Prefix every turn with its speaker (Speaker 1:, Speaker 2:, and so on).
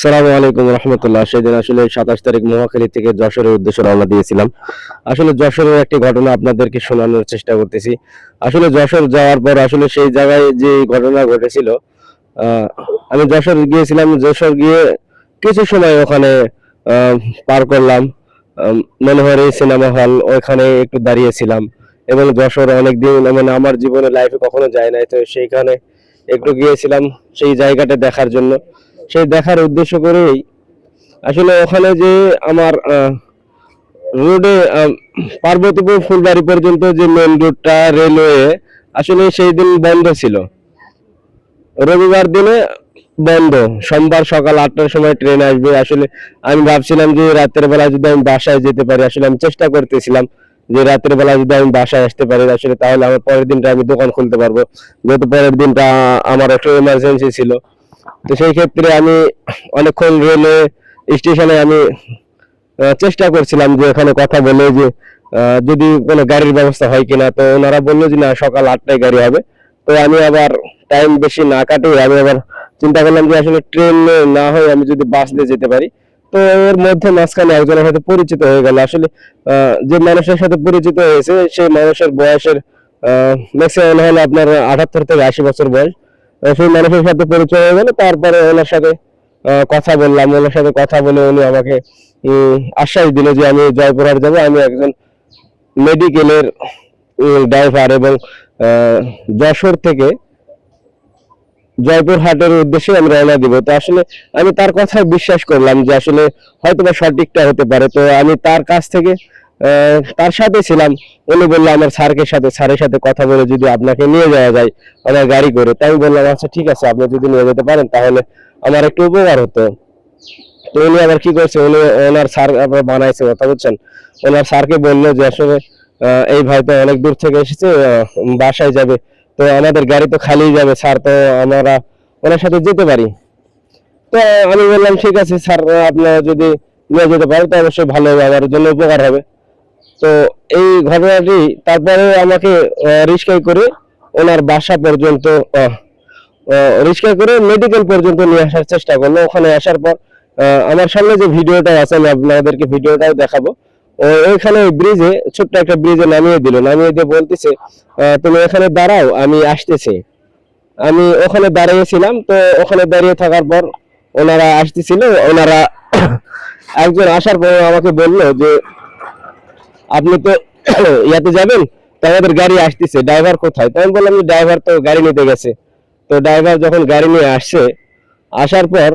Speaker 1: সালামু আলাইকুম রহমতুল্লাহ। সেদিন আসলে 27 তারিখ মহাখালী থেকে যশোরের উদ্দেশ্যে রওনা দিয়েছিলাম। আসলে যশোরের একটি ঘটনা আপনাদেরকে শোনানোর চেষ্টা করতেছি। আসলে যশোর যাওয়ার পর আসলে সেই জায়গায় যে ঘটনা ঘটেছিল, আহ, আমি যশোর গিয়েছিলাম। যশোর গিয়ে কিছু সময় ওখানে আহ, পার করলাম। মনোহরি সিনেমা হল, ওইখানে একটু দাঁড়িয়েছিলাম এবং যশোর অনেকদিন মানে আমার জীবনে লাইফে কখনো যায় নাই, তো সেইখানে একটু গিয়েছিলাম সেই জায়গাটা দেখার জন্য। সেই দেখার উদ্দেশ্য করেই আসলে ওখানে যে আমার রোডে পার্বতীপুর ফুলবাড়ি পর্যন্ত যে মেন রোডটা রেলওয়ে, আসলে সেই দিন বন্ধ ছিল। রবিবার দিনে বন্ধ। সোমবার সকাল 8টার সময় ট্রেন আসবে। আসলে আমি ভাবছিলাম যে রাতের বেলা যদি আমি বাসায় যেতে পারি, আসলে আমি চেষ্টা করতেছিলাম যে রাতের বেলা যদি আমি বাসায় আসতে পারি আসলে তাহলে আমার পরের দিনটা আমি দোকান খুলতে পারবো, যেহেতু পরের দিনটা আমার একটু এমার্জেন্সি ছিল। তো সেই ক্ষেত্রে আমি অনেকক্ষণ রেলওয়ে স্টেশনে আমি চেষ্টা করছিলাম যে এখানে কথা বলে যে যদি কোনো গাড়ির ব্যবস্থা হয় কিনা। তো ওনারা বললো যে না, সকাল 8টায় গাড়ি হবে। তো আমি আবার টাইম বেশি না কাটিয়ে আমি আবার চিন্তা করলাম যে আসলে ট্রেন না হয় আমি যদি বাস দিয়ে যেতে পারি। তো এর মধ্যে মাঝখানে একজনের সাথে পরিচিত হয়ে গেল। আসলে যে মানুষের সাথে পরিচিত হয়েছে সেই মানুষের বয়সের ম্যাক্সিমাম হলো আপনার 78 থেকে 80 বছর বয়স। সেই মানুষের সাথে পরিচয় হয়ে গেল। তারপরে ওনার সাথে কথা বললাম। ওনার সাথে কথা বলে উনি আমাকে আশ্বাস দিল যে আমি জয়পুরহাট যাব। আমি একজন মেডিকেলের ড্রাইভার এবং যশোর থেকে জয়পুরহাটের উদ্দেশ্যে আমি রওনা দিব। তো আসলে আমি তার কথা বিশ্বাস করলাম যে আসলে হয়তোবা সঠিকটা হতে পারে। তো আমি তার কাছ থেকে তার সাথে ছিলাম। উনি বললো আমার স্যারের সাথে কথা বলে যদি আপনাকে নিয়ে যাওয়া যায় আমার গাড়ি করে। তাই আমি বললাম আচ্ছা ঠিক আছে, আপনি যদি নিয়ে যেতে পারেন তাহলে আমার একটু উপকার হতো। তো উনি আবার কি করছে, উনি ওনার স্যার আবার বানাইছে কথা, বুঝছেন। ওনার স্যারকে বললো যে আসলে এই ভাই তো অনেক দূর থেকে এসেছে, বাসায় যাবে, তো আমাদের গাড়ি তো খালি যাবে স্যার, তো আমরা ওনার সাথে যেতে পারি। তো আমি বললাম ঠিক আছে স্যার, আপনারা যদি নিয়ে যেতে পারেন তো অবশ্যই ভালো হবে, আমার জন্য উপকার হবে। তো এই ঘটনাটি তারপরে আমাকে রিস্কায় করে ওনার বাসা পর্যন্ত রিস্কায় করে মেডিকেল পর্যন্ত নিয়ে আসার চেষ্টা করলো। ওখানে আসার পর আমার সামনে যে ভিডিওটা আছে আমি আপনাদেরকে ভিডিওটাও দেখাবো। ওইখানে ব্রিজে, ছোট্ট একটা ব্রিজে নামিয়ে দিল। নামিয়ে দিয়ে বলতেছে তুমি এখানে দাঁড়াও, আমি আসতেছি। আমি ওখানে দাঁড়িয়েছিলাম। তো ওখানে দাঁড়িয়ে থাকার পর ওনারা আসতেছিল। ওনারা একজন আসার পর আমাকে বললো যে আপনি তো ইয়াতে যাবেন, তো আমাদের গাড়ি আসতেছে, ড্রাইভার কোথায়? তো আমি বললাম যে ড্রাইভার তো গাড়ি নিতে গেছে। তো ড্রাইভার যখন গাড়ি নিয়ে আসছে, আসার পর